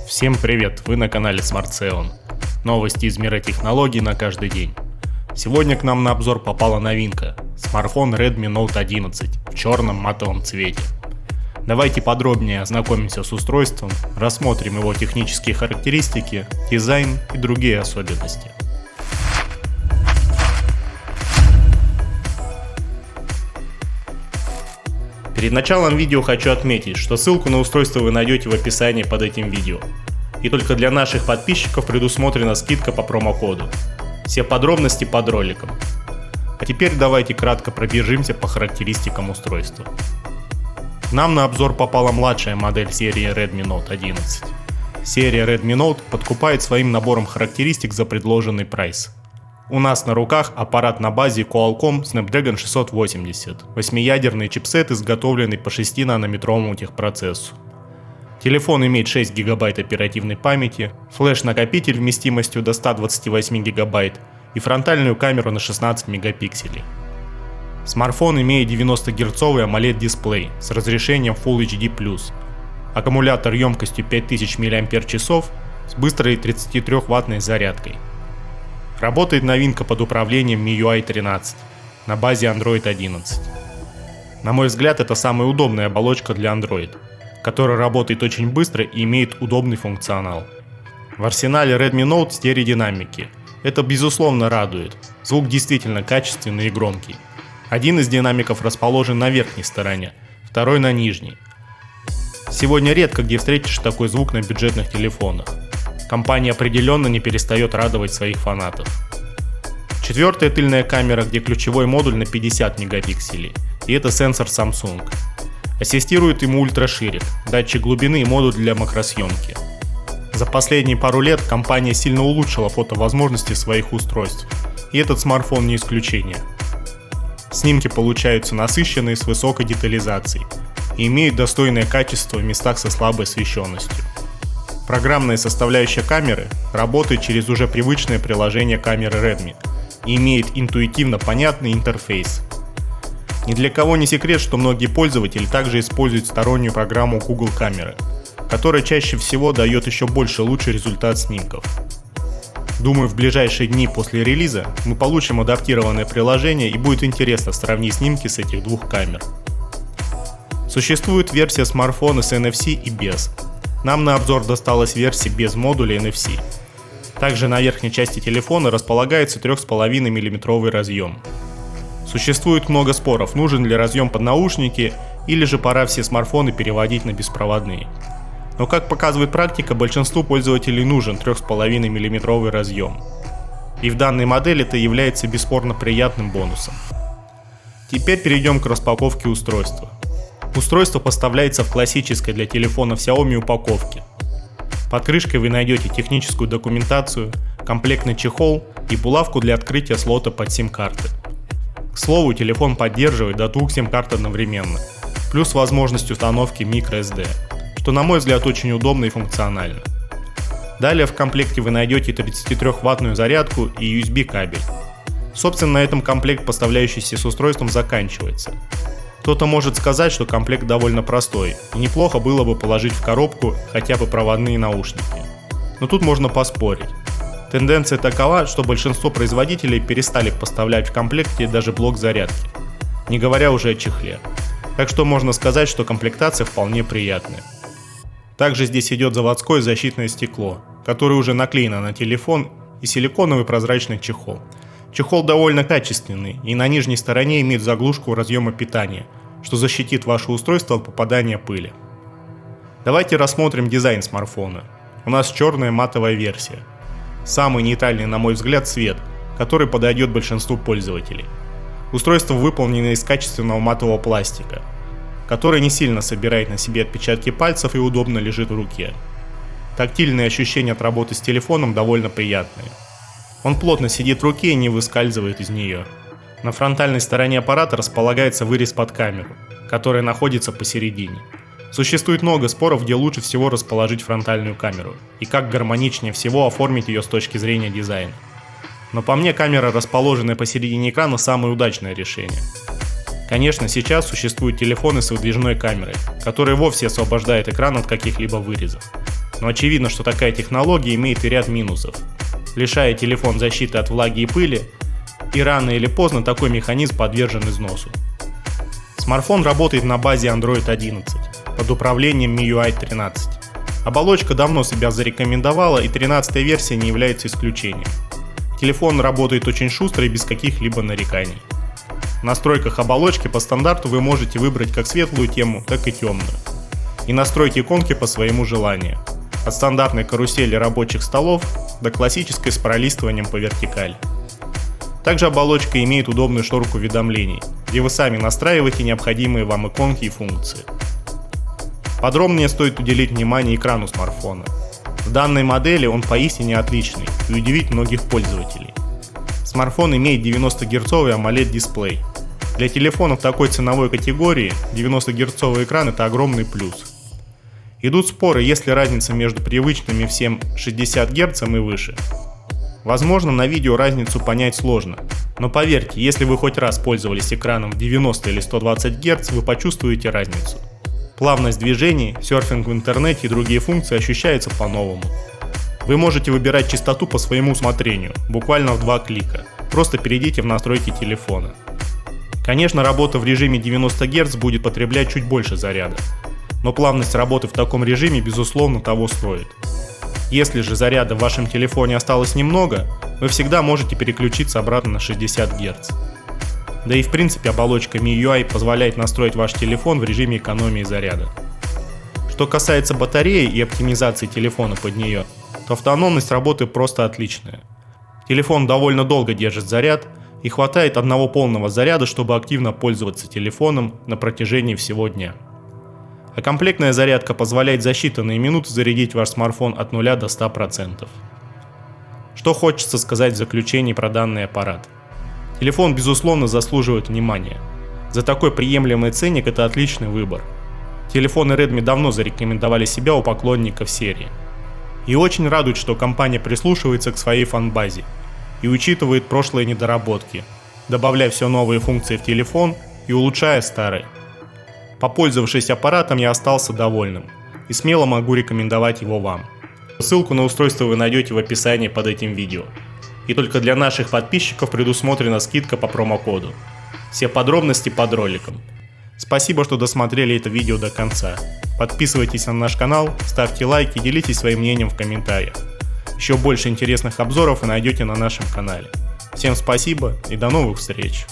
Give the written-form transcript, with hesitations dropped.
Всем привет, вы на канале Smart Xeon. Новости из мира технологий на каждый день. Сегодня к нам на обзор попала новинка – смартфон Redmi Note 11 в черном матовом цвете. Давайте подробнее ознакомимся с устройством, рассмотрим его технические характеристики, дизайн и другие особенности. Перед началом видео хочу отметить, что ссылку на устройство вы найдете в описании под этим видео. И только для наших подписчиков предусмотрена скидка по промокоду. Все подробности под роликом. А теперь давайте кратко пробежимся по характеристикам устройства. К нам на обзор попала младшая модель серии Redmi Note 11. Серия Redmi Note подкупает своим набором характеристик за предложенный прайс. У нас на руках аппарат на базе Qualcomm Snapdragon 680, 8-ядерный чипсет, изготовленный по 6-нанометровому техпроцессу. Телефон имеет 6 ГБ оперативной памяти, флеш-накопитель вместимостью до 128 ГБ и фронтальную камеру на 16 мегапикселей. Смартфон имеет 90 Гц AMOLED-дисплей с разрешением Full HD+, аккумулятор емкостью 5000 мАч с быстрой 33-ваттной зарядкой. Работает новинка под управлением MIUI 13 на базе Android 11. На мой взгляд, это самая удобная оболочка для Android, которая работает очень быстро и имеет удобный функционал. В арсенале Redmi Note стереодинамики. Это безусловно радует. Звук действительно качественный и громкий. Один из динамиков расположен на верхней стороне, второй на нижней. Сегодня редко где встретишь такой звук на бюджетных телефонах. Компания определенно не перестает радовать своих фанатов. Четвертая тыльная камера, где ключевой модуль на 50 мегапикселей, и это сенсор Samsung. Ассистирует ему ультраширик, датчик глубины и модуль для макросъемки. За последние пару лет компания сильно улучшила фотовозможности своих устройств, и этот смартфон не исключение. Снимки получаются насыщенные с высокой детализацией и имеют достойное качество в местах со слабой освещенностью. Программная составляющая камеры работает через уже привычное приложение камеры Redmi и имеет интуитивно понятный интерфейс. Ни для кого не секрет, что многие пользователи также используют стороннюю программу Google Камеры, которая чаще всего дает еще лучший результат снимков. Думаю, в ближайшие дни после релиза мы получим адаптированное приложение и будет интересно сравнить снимки с этих двух камер. Существует версия смартфона с NFC и без. Нам на обзор досталась версия без модуля NFC. Также на верхней части телефона располагается 3,5 мм разъем. Существует много споров, нужен ли разъем под наушники или же пора все смартфоны переводить на беспроводные. Но как показывает практика, большинству пользователей нужен 3,5 мм разъем. И в данной модели это является бесспорно приятным бонусом. Теперь перейдем к распаковке устройства. Устройство поставляется в классической для телефонов Xiaomi упаковке. Под крышкой вы найдете техническую документацию, комплектный чехол и булавку для открытия слота под сим-карты. К слову, телефон поддерживает до 2 сим-карт одновременно, плюс возможность установки microSD, что на мой взгляд очень удобно и функционально. Далее в комплекте вы найдете 33-ваттную зарядку и USB кабель. Собственно, на этом комплект, поставляющийся с устройством, заканчивается. Кто-то может сказать, что комплект довольно простой, и неплохо было бы положить в коробку хотя бы проводные наушники. Но тут можно поспорить. Тенденция такова, что большинство производителей перестали поставлять в комплекте даже блок зарядки, не говоря уже о чехле. Так что можно сказать, что комплектация вполне приятная. Также здесь идет заводское защитное стекло, которое уже наклеено на телефон, и силиконовый прозрачный чехол. Чехол довольно качественный и на нижней стороне имеет заглушку разъема питания, что защитит ваше устройство от попадания пыли. Давайте рассмотрим дизайн смартфона. У нас черная матовая версия. Самый нейтральный, на мой взгляд, цвет, который подойдет большинству пользователей. Устройство выполнено из качественного матового пластика, который не сильно собирает на себе отпечатки пальцев и удобно лежит в руке. Тактильные ощущения от работы с телефоном довольно приятные. Он плотно сидит в руке и не выскальзывает из нее. На фронтальной стороне аппарата располагается вырез под камеру, которая находится посередине. Существует много споров, где лучше всего расположить фронтальную камеру и как гармоничнее всего оформить ее с точки зрения дизайна. Но по мне, камера, расположенная посередине экрана, самое удачное решение. Конечно, сейчас существуют телефоны с выдвижной камерой, которые вовсе освобождают экран от каких-либо вырезов. Но очевидно, что такая технология имеет и ряд минусов, лишая телефон защиты от влаги и пыли, и рано или поздно такой механизм подвержен износу. Смартфон работает на базе Android 11 под управлением MIUI 13. Оболочка давно себя зарекомендовала, и 13-я версия не является исключением. Телефон работает очень шустро и без каких-либо нареканий. В настройках оболочки по стандарту вы можете выбрать как светлую тему, так и темную. И настроить иконки по своему желанию. От стандартной карусели рабочих столов до классической с пролистыванием по вертикали. Также оболочка имеет удобную шторку уведомлений, где вы сами настраиваете необходимые вам иконки и функции. Подробнее стоит уделить внимание экрану смартфона. В данной модели он поистине отличный и удивит многих пользователей. Смартфон имеет 90 Гц AMOLED дисплей. Для телефонов такой ценовой категории 90 Гц экран — это огромный плюс. Идут споры, есть ли разница между привычными всем 60 Гц и выше. Возможно, на видео разницу понять сложно, но поверьте, если вы хоть раз пользовались экраном в 90 или 120 Гц, вы почувствуете разницу. Плавность движений, серфинг в интернете и другие функции ощущаются по-новому. Вы можете выбирать частоту по своему усмотрению, буквально в 2 клика. Просто перейдите в настройки телефона. Конечно, работа в режиме 90 Гц будет потреблять чуть больше заряда, но плавность работы в таком режиме безусловно того стоит. Если же заряда в вашем телефоне осталось немного, вы всегда можете переключиться обратно на 60 Гц. Да и в принципе оболочка MIUI позволяет настроить ваш телефон в режиме экономии заряда. Что касается батареи и оптимизации телефона под нее, то автономность работы просто отличная. Телефон довольно долго держит заряд и хватает одного полного заряда, чтобы активно пользоваться телефоном на протяжении всего дня. А комплектная зарядка позволяет за считанные минуты зарядить ваш смартфон от 0 до 100%. Что хочется сказать в заключении про данный аппарат. Телефон безусловно заслуживает внимания. За такой приемлемый ценник это отличный выбор. Телефоны Redmi давно зарекомендовали себя у поклонников серии. И очень радует, что компания прислушивается к своей фан-базе и учитывает прошлые недоработки, добавляя все новые функции в телефон и улучшая старые. Попользовавшись аппаратом, я остался довольным и смело могу рекомендовать его вам. Ссылку на устройство вы найдете в описании под этим видео. И только для наших подписчиков предусмотрена скидка по промокоду. Все подробности под роликом. Спасибо, что досмотрели это видео до конца. Подписывайтесь на наш канал, ставьте лайки, делитесь своим мнением в комментариях. Еще больше интересных обзоров вы найдете на нашем канале. Всем спасибо и до новых встреч!